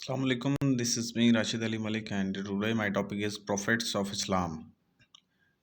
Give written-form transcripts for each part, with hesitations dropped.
Assalamu alaikum. This is me Rashid Ali Malik and today my topic is Prophets of Islam.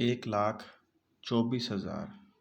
1,24,000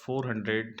400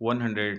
100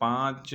5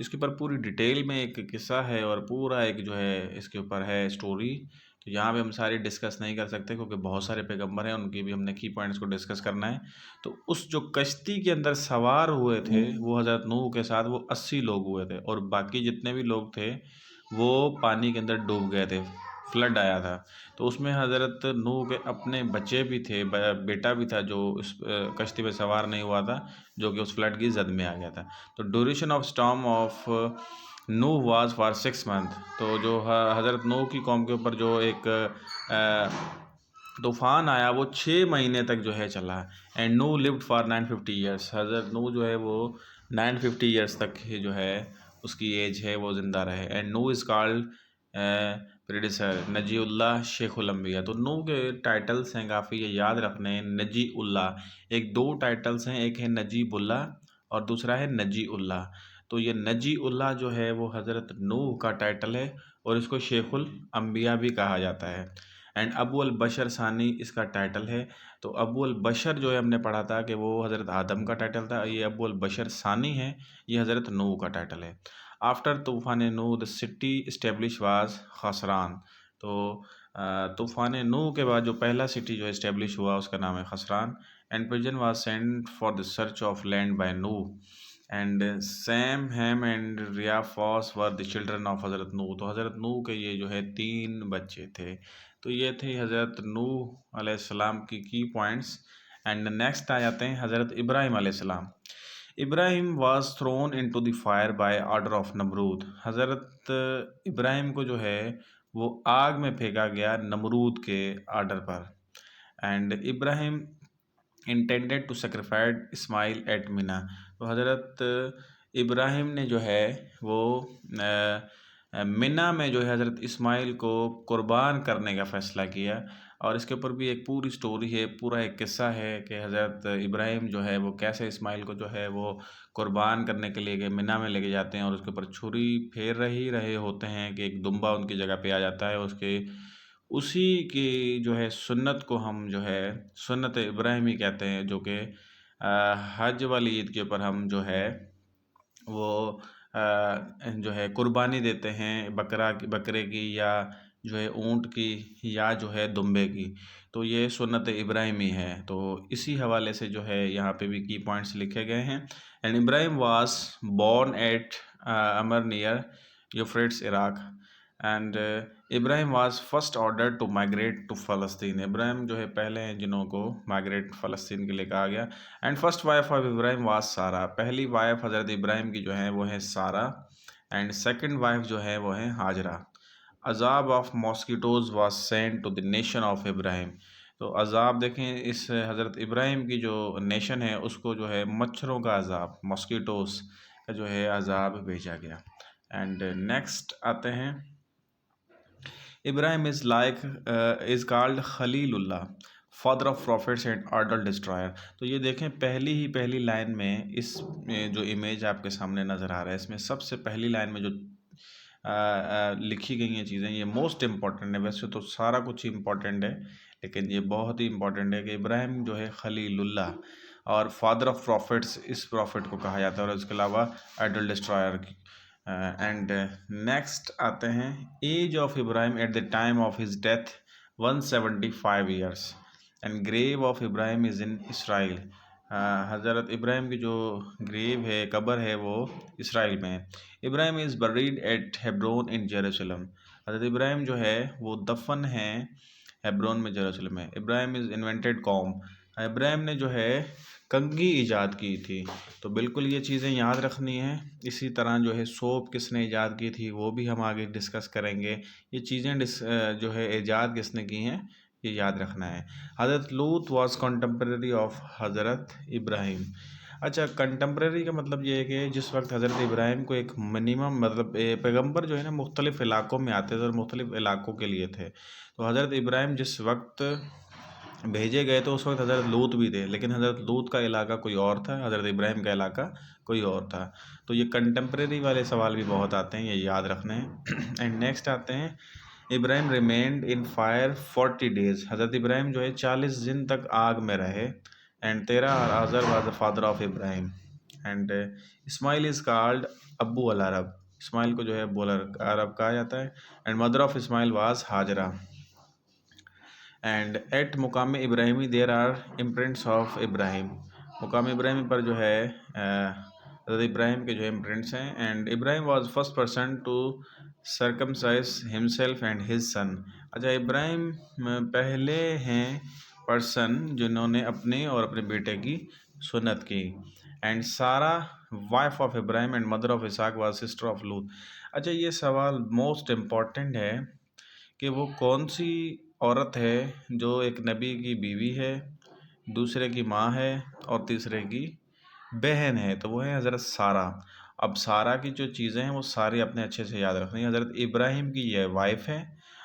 اس کے اوپر پوری detail میں ایک قصہ ہے اور پورا ایک جو ہے اس کے اوپر ہے اسٹوری. تو یہاں پہ ہم ساری ڈسکس نہیں کر سکتے کیونکہ بہت سارے پیغمبر ہیں، ان کی بھی ہم نے کی پوائنٹس کو ڈسکس کرنا ہے. تو اس جو کشتی کے اندر سوار ہوئے تھے وہ حضرت نوح کے ساتھ وہ 80 لوگ ہوئے تھے، اور باقی جتنے بھی لوگ تھے وہ پانی کے اندر ڈوب گئے تھے، فلڈ آیا تھا. تو اس میں حضرت نوح کے اپنے بچے بھی تھے، بیٹا بھی تھا جو اس کشتی پہ سوار نہیں ہوا تھا، جو کہ اس فلڈ کی زد میں آ گیا تھا. تو duration of storm of Nuh was for 6 months. تو جو حضرت نوح کی قوم کے اوپر جو ایک طوفان آیا وہ 6 مہینے تک جو ہے چلا. And Nuh lived for 950 years. حضرت نوح جو ہے وہ 950 years تک ہی جو ہے اس کی ایج ہے وہ زندہ رہے. And Nuh is called predecessor نجی اللہ شیخ الانبیاء. تو نوح کے ٹائٹلس ہیں کافی، یہ یاد رکھنے ہیں. نجی اللہ، ایک 2 ٹائٹلس ہیں، ایک ہے نجیب اللہ اور دوسرا ہے نجی اللہ. تو یہ نجی اللہ جو ہے وہ حضرت نوح کا ٹائٹل ہے اور اس کو شیخ الانبیاء بھی کہا جاتا ہے. اینڈ ابو البشر ثانی اس کا ٹائٹل ہے. تو ابو البشر جو ہے ہم نے پڑھا تھا کہ وہ حضرت آدم کا ٹائٹل تھا، یہ ابو البشر ثانی ہے، یہ حضرت نوح کا ٹائٹل ہے. آفٹر طوفان نوح دا سٹی اسٹیبلش واز خسران. تو طوفان نوح کے بعد جو پہلا سٹی جو اسٹیبلش ہوا اس کا نام ہے خسران. And pigeon was sent for the search of land by Nuh. And Sam Ham and ریافاس ور دی چلڈرن آف حضرت نوح. تو حضرت نوح کے یہ جو ہے 3 بچے تھے. تو یہ تھے حضرت نوح علیہ السلام کی پوائنٹس. اینڈ نیکسٹ آ جاتے ہیں حضرت ابراہیم علیہ السلام. Ibrahim was thrown into the fire by order of Nimrod. حضرت ابراہیم کو جو ہے وہ آگ میں پھینکا گیا نمرود کے آرڈر پر. And Ibrahim intended to sacrificed Ismail at Mina. تو حضرت ابراہیم نے جو ہے وہ مینا میں جو ہے حضرت اسماعیل کو قربان کرنے کا فیصلہ کیا. اور اس کے اوپر بھی ایک پوری سٹوری ہے، پورا ایک قصہ ہے کہ حضرت ابراہیم جو ہے وہ کیسے اسماعیل کو جو ہے وہ قربان کرنے کے لیے مینا میں لے کے جاتے ہیں، اور اس کے اوپر چھری پھیر رہے ہوتے ہیں کہ ایک دمبا ان کی جگہ پہ آ جاتا ہے. اس کے اسی کی جو ہے سنت کو ہم جو ہے سنت ابراہیمی کہتے ہیں، جو کہ حج والی عید کے اوپر ہم جو ہے وہ جو ہے قربانی دیتے ہیں بکرے کی یا جو ہے اونٹ کی یا جو ہے دمبے کی. تو یہ سنت ابراہیمی ہے. تو اسی حوالے سے جو ہے یہاں پہ بھی کی پوائنٹس لکھے گئے ہیں. And Ibrahim was born at Ur near Euphrates Iraq. And Ibrahim was first order to migrate to Palestine. ابراہیم جو ہے پہلے ہیں جنہوں کو مائگریٹ فلسطین کے لیے کہا گیا. And first wife of Ibrahim was Sarah. پہلی وائف حضرت ابراہیم کی جو ہے وہ ہے سارہ. اینڈ سیکنڈ وائف جو ہے وہ ہے ہاجرہ. عذاب of mosquitoes was sent to the nation of Ibrahim. تو عذاب دیکھیں اس حضرت ابراہیم کی جو نیشن ہے اس کو جو ہے مچھروں کا عذاب، ماسکیٹوز کا جو ہے عذاب بھیجا گیا. اینڈ نیکسٹ آتے ہیں ابراہیم از کالڈ خلیل اللہ، father of prophets and order destroyer. تو یہ دیکھیں پہلی لائن میں اس جو امیج آپ کے سامنے نظر آ رہا ہے اس میں سب سے پہلی لائن میں جو لکھی گئی ہیں چیزیں یہ موسٹ امپورٹنٹ ہے. ویسے تو سارا کچھ امپورٹنٹ ہے لیکن یہ بہت ہی امپورٹنٹ ہے کہ ابراہیم جو ہے خلیل اللہ اور فادر آف پروفیٹس اس پروفٹ کو کہا جاتا ہے، اور اس کے علاوہ آئیڈل ڈسٹرائر کی. اینڈ نیکسٹ آتے ہیں age of Ibrahim at the time of his death 175 years. And grave of Ibrahim is in Israel. حضرت ابراہیم کی جو گریو ہے قبر ہے وہ اسرائیل میں ہے. Ibrahim is buried at Hebron in Jerusalem. حضرت ابراہیم جو ہے وہ دفن ہیں ہیبرون میں جیروسلم میں. ابراہیم از انوینٹیڈ قوم. ابراہیم نے جو ہے کنگھی ایجاد کی تھی. تو بالکل یہ چیزیں یاد رکھنی ہیں. اسی طرح جو ہے سوپ کس نے ایجاد کی تھی وہ بھی ہم آگے ڈسکس کریں گے. یہ چیزیں جو ہے ایجاد کس نے کی ہیں یہ یاد رکھنا ہے. حضرت لوط واز کنٹمپریری آف حضرت ابراہیم. اچھا، کنٹمپریری کا مطلب یہ ہے کہ جس وقت حضرت ابراہیم کو ایک منیمم مطلب پیغمبر جو ہے نا مختلف علاقوں میں آتے تھے اور مختلف علاقوں کے لیے تھے. تو حضرت ابراہیم جس وقت بھیجے گئے تو اس وقت حضرت لوط بھی تھے، لیکن حضرت لوط کا علاقہ کوئی اور تھا، حضرت ابراہیم کا علاقہ کوئی اور تھا. تو یہ کنٹمپریری والے سوال بھی بہت آتے ہیں، یہ یاد رکھنے ہیں. اینڈ نیکسٹ آتے ہیں ابراہیم ریمینڈ ان فائر 40 days. حضرت ابراہیم جو ہے 40 دن تک آگ میں رہے. And 13 Azar was the father of Ibrahim. And Ismail is called ابو العرب، اسماعیل کو جو ہے ابو العرب کہا جاتا ہے. And mother of Ismail was Hajra. And at مقام ابراہیمی دیر آر امپرنٹس آف ابراہیم، مقام ابراہیم پر جو ہے حضرت ابراہیم کے جو ہے امپرنٹس ہیں. And Ibrahim was first person to circumcise himself and his son. اچھا، ابراہیم پہلے ہیں پرسن جنہوں نے اپنے اور اپنے بیٹے کی سنت کی. And Sara wife of Ibrahim and mother of Ishaq was sister of Lut. اچھا، یہ سوال موسٹ امپورٹنٹ ہے کہ وہ کون سی عورت ہے جو ایک نبی کی بیوی ہے، دوسرے کی ماں ہے اور تیسرے کی بہن ہے. تو وہ ہے حضرت سارہ. اب سارہ کی جو چیزیں ہیں وہ ساری اپنے اچھے سے یاد رکھنی. حضرت ابراہیم کی یہ وائف ہے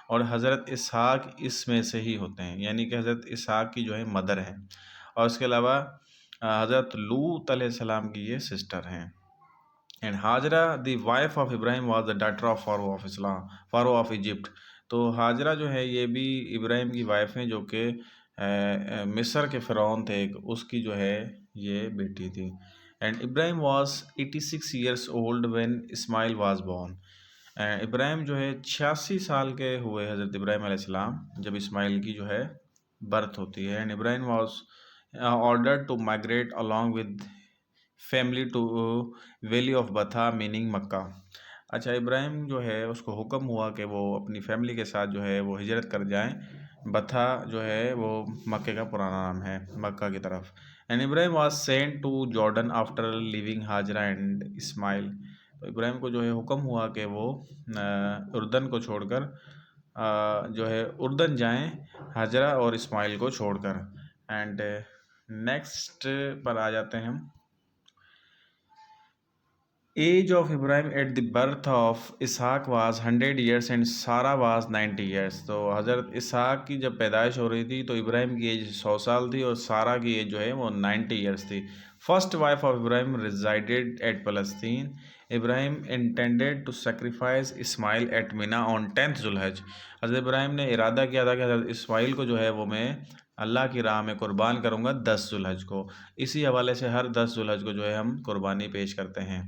اور حضرت اسحاق اس میں سے ہی ہوتے ہیں، یعنی کہ حضرت اسحاق کی جو ہے مدر ہیں. اور اس کے علاوہ حضرت لوط علیہ السلام کی یہ سسٹر ہیں. And Hajra the wife of Ibrahim was the daughter of pharaoh of Egypt. تو ہاجرہ جو ہے یہ بھی ابراہیم کی وائف ہیں جو کہ مصر کے فرعون تھے، اس کی جو ہے یہ بیٹی تھی. And Ibrahim was 86 years old when Ismail was born. ابراہیم جو ہے 86 سال کے ہوئے حضرت ابراہیم علیہ السلام جب اسماعیل کی جو ہے برتھ ہوتی ہے. And Ibrahim was ordered to migrate along with family to valley of Batha meaning Mecca. اچھا، ابراہیم جو ہے اس کو حکم ہوا کہ وہ اپنی فیملی کے ساتھ جو ہے وہ ہجرت کر جائیں. بتھا جو ہے وہ مکے کا پرانا نام ہے، مکہ کی طرف. And Ibrahim was sent to Jordan after leaving Hajra and Ismail. تو ابراہیم کو جو ہے حکم ہوا کہ وہ اردن کو چھوڑ کر جو ہے اردن جائیں، ہاجرہ اور اسماعیل کو چھوڑ کر. اینڈ نیکسٹ پر آ جاتے ہیں ہم. Age of Ibrahim at the birth of Ishaq was 100 years and Sarah was 90 years. تو حضرت اسحاق کی جب پیدائش ہو رہی تھی تو ابراہیم کی ایج 100 سال تھی اور سارہ کی ایج جو ہے وہ 90 ایئرس تھی. First wife of Ibrahim resided at Palestine. Ibrahim intended to sacrifice Ismail at Mina on 10th ذوالحج. حضرت ابراہیم نے ارادہ کیا تھا کہ حضرت اسماعیل کو جو ہے وہ میں اللہ کی راہ میں قربان کروں گا 10 ذوالحج کو. اسی حوالے سے ہر 10 ذوالحج کو جو ہے ہم قربانی پیش کرتے ہیں،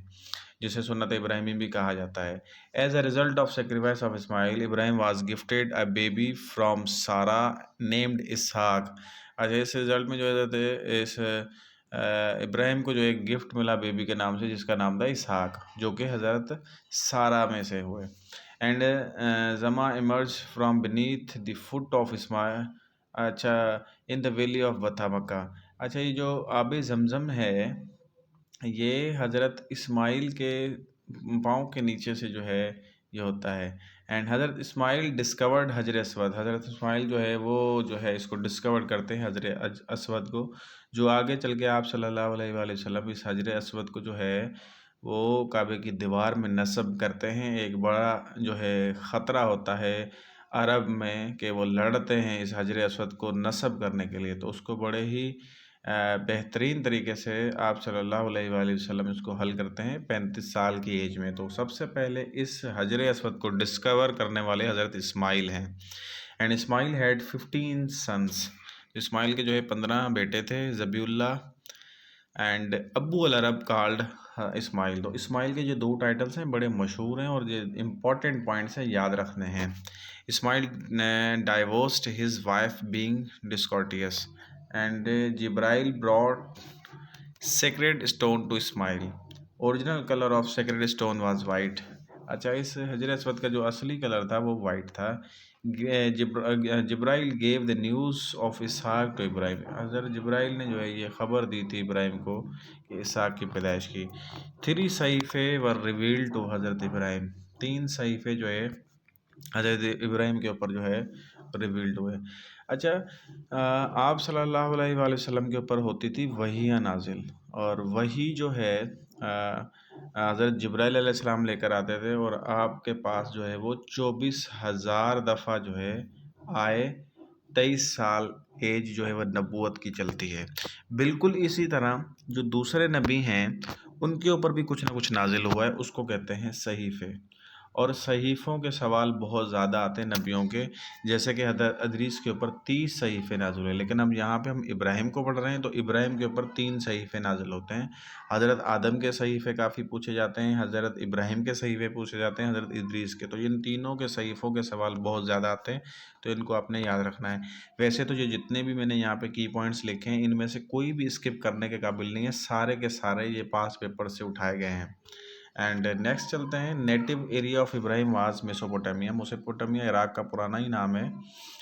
جسے سنت ابراہیمی بھی کہا جاتا ہے. As a result of sacrifice of Ismail Ibrahim was gifted a baby from Sarah named Ishaq. اچھا، اس رزلٹ میں جو ہے اس ابراہیم کو جو ایک گفٹ ملا بیبی کے نام سے، جس کا نام تھا اسحاق، جو کہ حضرت سارہ میں سے ہوئے. اینڈ زما emerge from beneath the foot of Ismail. اچھا، ان دا ویلی آف بتھا مکہ. اچھا، یہ جو آب زمزم ہے یہ حضرت اسماعیل کے پاؤں کے نیچے سے جو ہے یہ ہوتا ہے. اینڈ حضرت اسماعیل ڈسکورڈ حجر اسود. حضرت اسماعیل جو ہے وہ جو ہے اس کو ڈسکور کرتے ہیں حجر اسود کو، جو آگے چل کے آپ صلی اللہ علیہ وآلہ وسلم اس حجر اسود کو جو ہے وہ کعبے کی دیوار میں نصب کرتے ہیں. ایک بڑا جو ہے خطرہ ہوتا ہے عرب میں کہ وہ لڑتے ہیں اس حجر اسود کو نصب کرنے کے لیے، تو اس کو بڑے ہی بہترین طریقے سے آپ صلی اللہ علیہ وآلہ وسلم اس کو حل کرتے ہیں 35 سال کی ایج میں. تو سب سے پہلے اس حجر اسود کو ڈسکور کرنے والے حضرت اسماعیل ہیں. And Ismail had 15 sons. اسماعیل کے جو ہے 15 بیٹے تھے. ذبیح اللہ اینڈ ابو العرب کالڈ اسماعیل. تو اسماعیل کے جو 2 ٹائٹلس ہیں بڑے مشہور ہیں اور یہ امپورٹنٹ پوائنٹس ہیں، یاد رکھنے ہیں. Ismail divorced his wife being discourteous. And Jibrail brought sacred stone to Ismail. Original colour of sacred stone was white. اچھا، اس حجر اسود کا جو اصلی کلر تھا وہ وائٹ تھا. Jibrail gave the news of Ishaq to Ibrahim. حضرت جبرائیل نے جو ہے یہ خبر دی تھی ابراہیم کو کہ اسحاق کی پیدائش کی. 3 صحیفے ور ریویلڈ ٹو حضرت ابراہیم. 3 صحیفے جو ہے حضرت ابراہیم کے اوپر جو ہے ریویلڈ ہوئے. اچھا، آپ صلی اللہ علیہ وآلہ وسلم کے اوپر ہوتی تھی وحی نازل، اور وحی جو ہے حضرت جبرائیل علیہ السلام لے کر آتے تھے اور آپ کے پاس جو ہے وہ 24,000 دفعہ جو ہے آئے. 23 سال ایج جو ہے وہ نبوت کی چلتی ہے. بالکل اسی طرح جو دوسرے نبی ہیں ان کے اوپر بھی کچھ نہ کچھ نازل ہوا ہے، اس کو کہتے ہیں صحیفے. اور صحیفوں کے سوال بہت زیادہ آتے ہیں نبیوں کے، جیسے کہ حضرت ادریس کے اوپر 30 صحیفے نازل ہوئے، لیکن اب یہاں پہ ہم ابراہیم کو پڑھ رہے ہیں تو ابراہیم کے اوپر 3 صحیفے نازل ہوتے ہیں۔ حضرت آدم کے صحیفے کافی پوچھے جاتے ہیں، حضرت ابراہیم کے صحیفے پوچھے جاتے ہیں، حضرت ادریس کے، تو ان تینوں کے صحیفوں کے سوال بہت زیادہ آتے ہیں، تو ان کو آپ نے یاد رکھنا ہے۔ ویسے تو یہ جتنے بھی میں نے یہاں پہ کی پوائنٹس لکھے ہیں ان میں سے کوئی بھی اسکپ کرنے کے قابل نہیں ہے، سارے کے سارے یہ پاس پیپر سے اٹھائے گئے ہیں۔ اینڈ نیکسٹ چلتے ہیں، native area of Ibrahim was Mesopotamia, Mesopotamia Iraq کا پرانا ہی نام ہے۔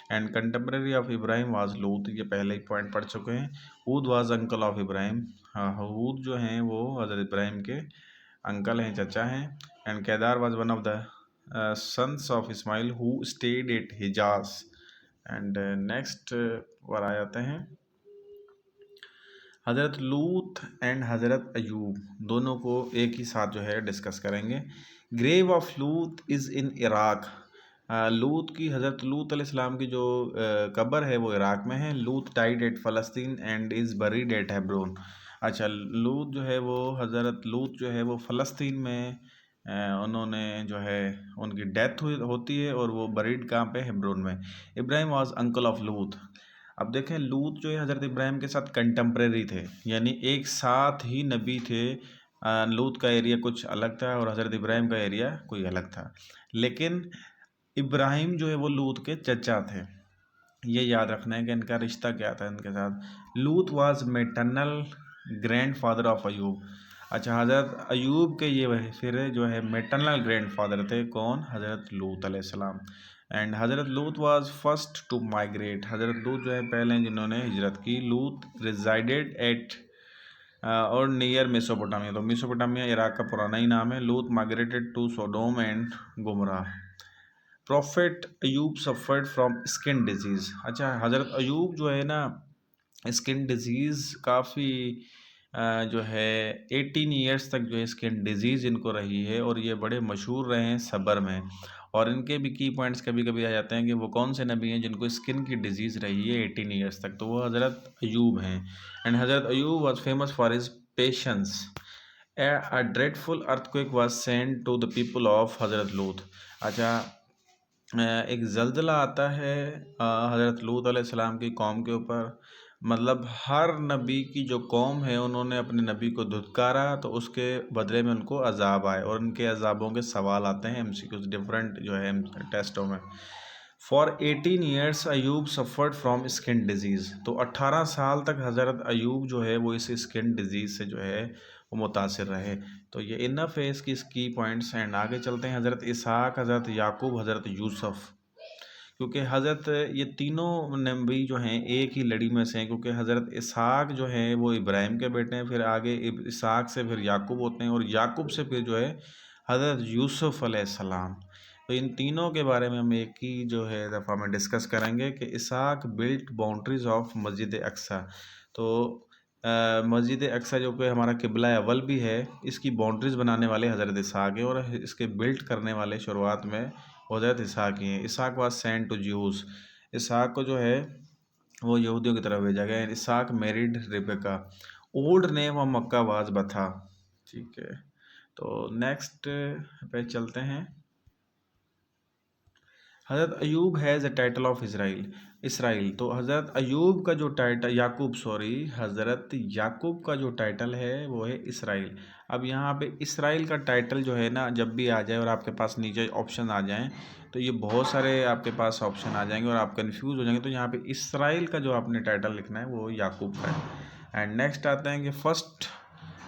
And contemporary of Ibrahim was Lut, یہ پہلے ہی پوائنٹ پڑھ چکے ہیں۔ Hud was uncle of Ibrahim, Hud جو ہیں وہ حضرت ابراہیم کے انکل ہیں، چچا ہیں۔ And Qedar was one of the sons of Ismail who stayed at Hijaz. And next پر آ جاتے ہیں، حضرت لوط اینڈ حضرت ایوب دونوں کو ایک ہی ساتھ جو ہے ڈسکس کریں گے۔ گریو آف لوط از ان عراق، لوط کی، حضرت لوط علیہ السلام کی جو قبر ہے وہ عراق میں ہے۔ لوط ڈائیڈ ایٹ فلسطین and is buried at Hebron, اچھا لوط جو ہے وہ، حضرت لوط جو ہے وہ فلسطین میں انہوں نے جو ہے ان کی ڈیتھ ہوتی ہے، اور وہ بریڈ کہاں پہ؟ ہیبرون میں۔ ابراہیم واز انکل آف لوط، اب دیکھیں لوط جو ہے حضرت ابراہیم کے ساتھ کنٹمپریری تھے، یعنی ایک ساتھ ہی نبی تھے۔ لوط کا ایریا کچھ الگ تھا اور حضرت ابراہیم کا ایریا کوئی الگ تھا، لیکن ابراہیم جو ہے وہ لوط کے چچا تھے، یہ یاد رکھنا ہے کہ ان کا رشتہ کیا تھا ان کے ساتھ۔ Lut was maternal grandfather of Ayub, اچھا حضرت ایوب کے یہ پھر جو ہے میٹرنل گرینڈ فادر تھے، کون؟ حضرت لوط علیہ السلام۔ اینڈ حضرت لوط واز فرسٹ ٹو مائگریٹ، حضرت لوط جو ہے پہلے جنہوں نے ہجرت کی۔ لوط ریزائڈیڈ ایٹ اور نیئر میسوپوٹامیا، تو میسوپوٹامیا عراق کا پرانا ہی نام ہے۔ Lut migrated to Sodom and Gomorrah. Prophet Ayub suffered from skin disease, اچھا حضرت ایوب جو ہے نا اسکن ڈیزیز کافی جو ہے 18 ایئرس تک جو ہے اسکن ڈیزیز ان کو رہی ہے، اور یہ بڑے مشہور رہے ہیں صبر میں، اور ان کے بھی کی پوائنٹس کبھی کبھی آ جاتے ہیں کہ وہ کون سے نبی ہیں جن کو اسکن کی ڈیزیز رہی ہے 18 ایئرس تک، تو وہ حضرت ایوب ہیں۔ اینڈ حضرت Ayub was famous for his patience. A dreadful earthquake was sent to the people of حضرت لوط، اچھا ایک زلزلہ آتا ہے حضرت لوط علیہ السلام کی قوم کے اوپر، مطلب ہر نبی کی جو قوم ہے انہوں نے اپنے نبی کو دھتکارا تو اس کے بدلے میں ان کو عذاب آئے، اور ان کے عذابوں کے سوال آتے ہیں MCQs ڈفرینٹ جو ہے ٹیسٹوں میں۔ For 18 years Ayub suffered from skin disease, تو 18 سال تک حضرت ایوب جو ہے وہ اس اسکن ڈیزیز سے جو ہے وہ متاثر رہے، تو یہ انف ہے اس کی پوائنٹس۔ اینڈ آگے چلتے ہیں، حضرت اسحاق، حضرت یعقوب، حضرت یوسف، کیونکہ حضرت یہ تینوں نبی جو ہیں ایک ہی لڑی میں سے ہیں، کیونکہ حضرت اسحاق جو ہیں وہ ابراہیم کے بیٹے ہیں، پھر آگے اسحاق سے پھر یعقوب ہوتے ہیں، اور یعقوب سے پھر جو ہے حضرت یوسف علیہ السلام، تو ان تینوں کے بارے میں ہم ایک ہی جو ہے دفعہ میں ڈسکس کریں گے کہ اسحاق بلٹ باؤنڈریز آف مسجد اقصیٰ، تو مسجد اقصیٰ جو کہ ہمارا قبلہ اول بھی ہے، اس کی باؤنڈریز بنانے والے حضرت اسحاق ہیں، اور اس کے بلٹ کرنے والے شروعات میں حضرت اسحاق ہی ہیں۔ Ishaq was sent to Jews, Ishaq کو جو ہے وہ یہودیوں کی طرف بھیجا گیا۔ Ishaq married Rebecca, old name of Makkah was Batha, ٹھیک ہے۔ تو نیکسٹ پہ چلتے ہیں، Hazrat Ayub has a title of Israel, تو حضرت ایوب کا جو ٹائٹل، حضرت یعقوب کا جو ٹائٹل ہے وہ ہے اسرائیل۔ اب یہاں پہ اسرائیل کا ٹائٹل جو ہے نا جب بھی آ جائے اور آپ کے پاس نیچے آپشن آ جائیں تو یہ بہت سارے آپ کے پاس آپشن آ جائیں گے اور آپ کنفیوز ہو جائیں گے، تو یہاں پہ اسرائیل کا جو آپ نے ٹائٹل لکھنا ہے وہ یعقوب کا ہے۔ اینڈ نیکسٹ آتے ہیں کہ first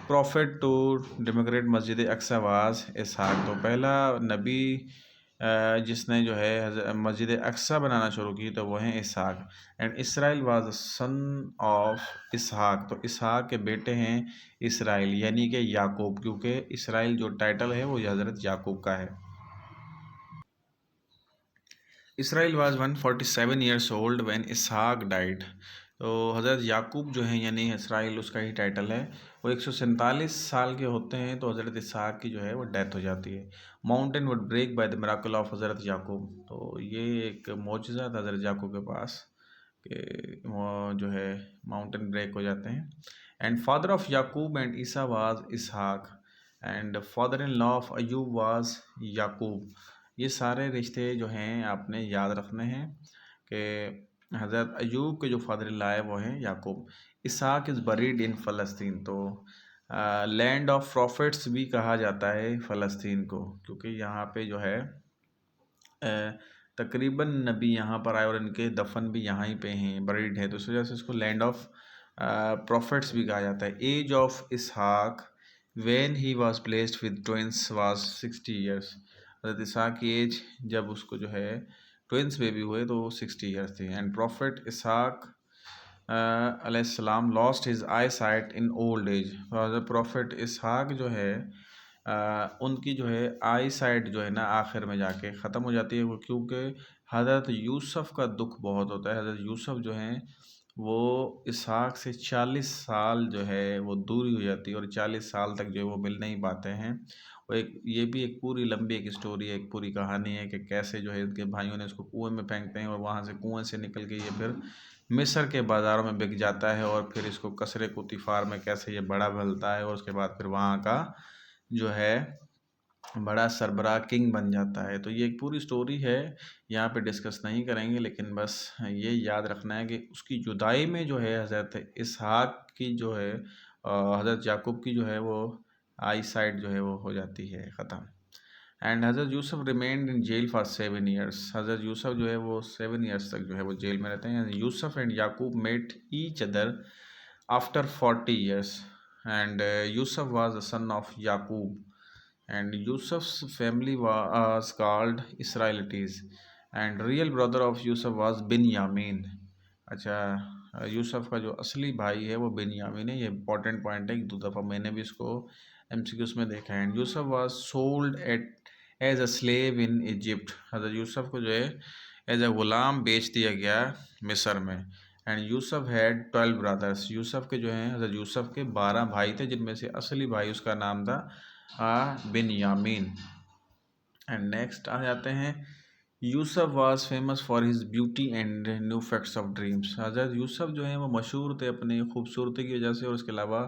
profit to Democrat Masjid Aqsa was اسحاق، تو پہلا نبی جس نے جو ہے مسجد اقصیٰ بنانا شروع کی تو وہ ہیں Ishaq. And Israel was son of Ishaq, تو اسحاق کے بیٹے ہیں اسرائیل، یعنی کہ یعقوب، کیونکہ اسرائیل جو ٹائٹل ہے وہ حضرت یعقوب کا ہے۔ Israel was 147 years old when Ishaq died, تو حضرت یعقوب جو ہیں یعنی اسرائیل اس کا ہی ٹائٹل ہے، وہ 147 سال کے ہوتے ہیں تو حضرت اسحاق کی جو ہے وہ ڈیتھ ہو جاتی ہے۔ Mountain would break by the میراکل of حضرت یعقوب، تو یہ ایک معجزہ تھا حضرت یعقوب کے پاس کہ وہ جو ہے ماؤنٹین بریک ہو جاتے ہیں۔ And father of Yaqub and Isa was Ishaq, and father in law of Ayub was Yaqub. یہ سارے رشتے جو ہیں آپ نے یاد رکھنے ہیں کہ حضرت ایوب کے جو فادر ان لا ہے وہ ہیں یعقوب. اسحاق از بریڈ ان فلسطین. تو لینڈ آف پروفٹس بھی کہا جاتا ہے فلسطین کو، کیونکہ یہاں پہ جو ہے تقریباً نبی یہاں پر آئے اور ان کے دفن بھی یہاں ہی پہ ہیں، بریڈ ہے، تو اس وجہ سے اس کو لینڈ آف پروفٹس بھی کہا جاتا ہے. Age of Ishaq when he was placed with twins was 60 years. حضرت اسحاق کی ایج جب اس کو جو ہے ٹوئنس بیبی ہوئے تو وہ 60 ایئرس تھے. اینڈ پروفٹ اسحاق علیہ السلام lost his I site in old age. حضرت پروفٹ اسحاق جو ہے ان کی جو ہے آئی سائٹ جو ہے نا آخر میں جا کے ختم ہو جاتی ہے، وہ کیونکہ حضرت یوسف کا دکھ بہت ہوتا ہے. حضرت یوسف جو ہیں وہ اسحاق سے 40 سال جو ہے وہ دوری ہو جاتی ہے، اور 40 سال تک جو ہے وہ مل نہیں پاتے ہیں. وہ یہ بھی ایک پوری لمبی ایک اسٹوری ہے، ایک پوری کہانی ہے کہ کیسے جو ہے ان کے بھائیوں نے اس کو کنویں میں پھینکتے ہیں، اور وہاں سے کنویں سے نکل کے یہ پھر مصر کے بازاروں میں بک جاتا ہے، اور پھر اس کو کسرے کوطیفار میں کیسے یہ بڑا بھلتا ہے، اور اس کے بعد پھر وہاں کا جو ہے بڑا سربراہ کنگ بن جاتا ہے. تو یہ ایک پوری سٹوری ہے، یہاں پہ ڈسکس نہیں کریں گے، لیکن بس یہ یاد رکھنا ہے کہ اس کی جدائی میں جو ہے حضرت اسحاق کی جو ہے حضرت یعقوب کی جو ہے وہ آئی سائٹ جو ہے وہ ہو جاتی ہے ختم. And Hazrat Yusuf remained in jail for 7 years. Hazrat Yusuf جو ہے وہ 7 ایئرس تک جو ہے وہ جیل میں رہتے ہیں. Yusuf and Yaqub met each other after 40 years. And Yusuf was the son of Yaqub. And Yusuf's family was called Israelites. And real brother of Yusuf was Binyamin. اچھا، یوسف کا جو اصلی بھائی ہے وہ بنیامین ہے. یہ امپورٹنٹ پوائنٹ ہے، ایک دو دفعہ میں نے بھی اس کو ایم سی کیوز میں دیکھا ہے. Yusuf was sold as a slave in Egypt. Hazrat Yusuf کو جو ہے ایز اے غلام بیچ دیا گیا مصر میں. And Yusuf had 12 brothers. Yusuf کے جو ہیں حضرت یوسف کے 12 بھائی تھے، جن میں سے اصلی بھائی اس کا نام تھا بنیامین. اینڈ نیکسٹ آ جاتے ہیں، Yusuf was famous for his beauty and knew facts of dreams. Hazrat Yusuf جو ہیں وہ مشہور تھے اپنی خوبصورتی کی وجہ سے، اور اس کے علاوہ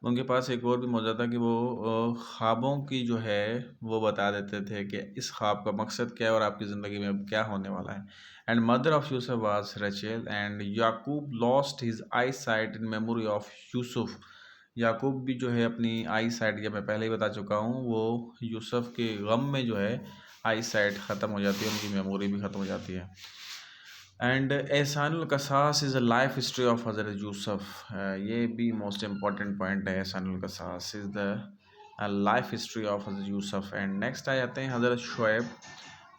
ان کے پاس ایک اور بھی موضوع تھا کہ وہ خوابوں کی جو ہے وہ بتا دیتے تھے کہ اس خواب کا مقصد کیا ہے اور آپ کی زندگی میں اب کیا ہونے والا ہے. And mother of Yusuf was Rachel. And Yaqub lost his I site in memory of Yusuf. Yaqub بھی جو ہے اپنی آئی سائٹ، یہ میں پہلے ہی بتا چکا ہوں، وہ یوسف کے غم میں جو ہے آئی سائٹ ختم ہو جاتی ہے، ان کی میموری بھی ختم ہو جاتی ہے. اینڈ احسان القصاص is a life history of Hazrat Yusuf. یہ بھی موسٹ امپورٹنٹ پوائنٹ ہے، احسان القصاص is the life history of Hazrat Yusuf. And next آ جاتے ہیں Hazrat Shuaib.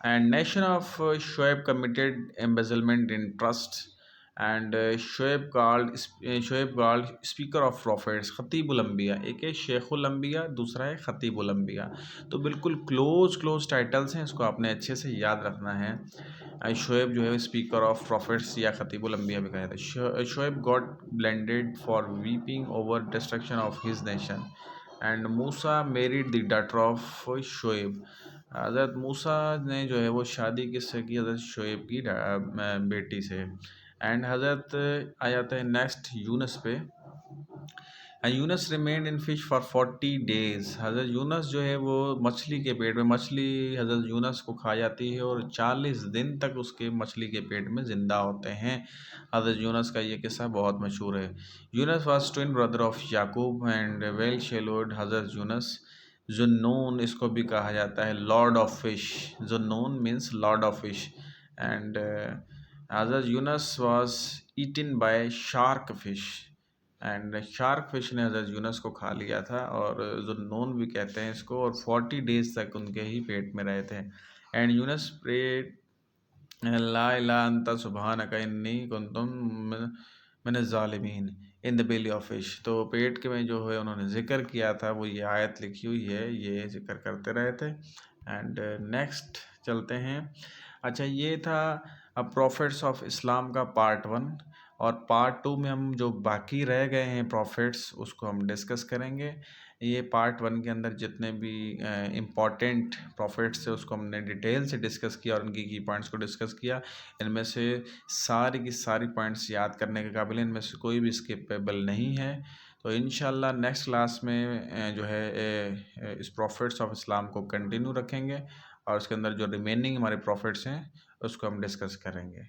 And nation of Shuaib committed embezzlement in trust. And Shuaib called speaker of prophets. خطیب الانبیاء، ایک ہے شیخ الانبیاء، دوسرا ہے خطیب الانبیاء. تو بالکل کلوز ٹائٹلس ہیں، اس کو آپ نے اچھے سے یاد رکھنا ہے. شعیب جو ہے اسپیکر آف پروفیٹس یا خطیب الانبیاء بھی کہا جاتا ہے. Shoaib got blended for vaping over destruction of his nation. And Musa married the daughter of Shoaib. حضرت موسیٰ نے جو ہے وہ شادی کس سے کی؟ حضرت شعیب کی بیٹی سے. اینڈ حضرت آ جاتے ہیں نیکسٹ یونس پہ. Yunus remained in fish for 40 days. حضرت یونس جو ہے وہ مچھلی کے پیٹ میں، مچھلی حضرت یونس کو کھا جاتی ہے اور 40 دن تک اس کے مچھلی کے پیٹ میں زندہ ہوتے ہیں. حضرت یونس کا یہ قصہ بہت مشہور ہے. Yunus was twin brother of Yaqub and whale swallowed. Hazrat Yunus Zunnun اس کو بھی کہا جاتا ہے، lord of fish. Zunnun means lord of fish. And Hazrat Yunus was eaten by shark fish. And shark fish نے حضرت یونس کو کھا لیا تھا، اور ذوالنون بھی کہتے ہیں اس کو، اور 40 days تک ان کے ہی پیٹ میں رہے تھے. اینڈ یونس پریڈ لا الہ انت سبحانک انی کنت من الظالمین ان دا بیلی آف فش. تو پیٹ کے میں جو ہے انہوں نے ذکر کیا تھا، وہ یہ آیت لکھی ہوئی ہے، یہ ذکر کرتے رہے تھے. اینڈ نیکسٹ چلتے ہیں. اچھا، یہ تھا پروفٹس آف اسلام کا پارٹ 1، اور پارٹ 2 میں ہم جو باقی رہ گئے ہیں پروفٹس اس کو ہم ڈسکس کریں گے. یہ پارٹ 1 کے اندر جتنے بھی امپورٹنٹ پروفٹس تھے اس کو ہم نے ڈیٹیل سے ڈسکس کیا اور ان کی پوائنٹس کو ڈسکس کیا. ان میں سے ساری کی ساری پوائنٹس یاد کرنے کے قابل ہیں، ان میں سے کوئی بھی اسکپیبل نہیں ہے. تو انشاءاللہ نیکسٹ کلاس میں جو ہے اس پروفٹس آف اسلام کو کنٹینیو رکھیں گے اور اس کے اندر جو ریمیننگ ہمارے پروفٹس ہیں اس کو ہم ڈسکس کریں گے.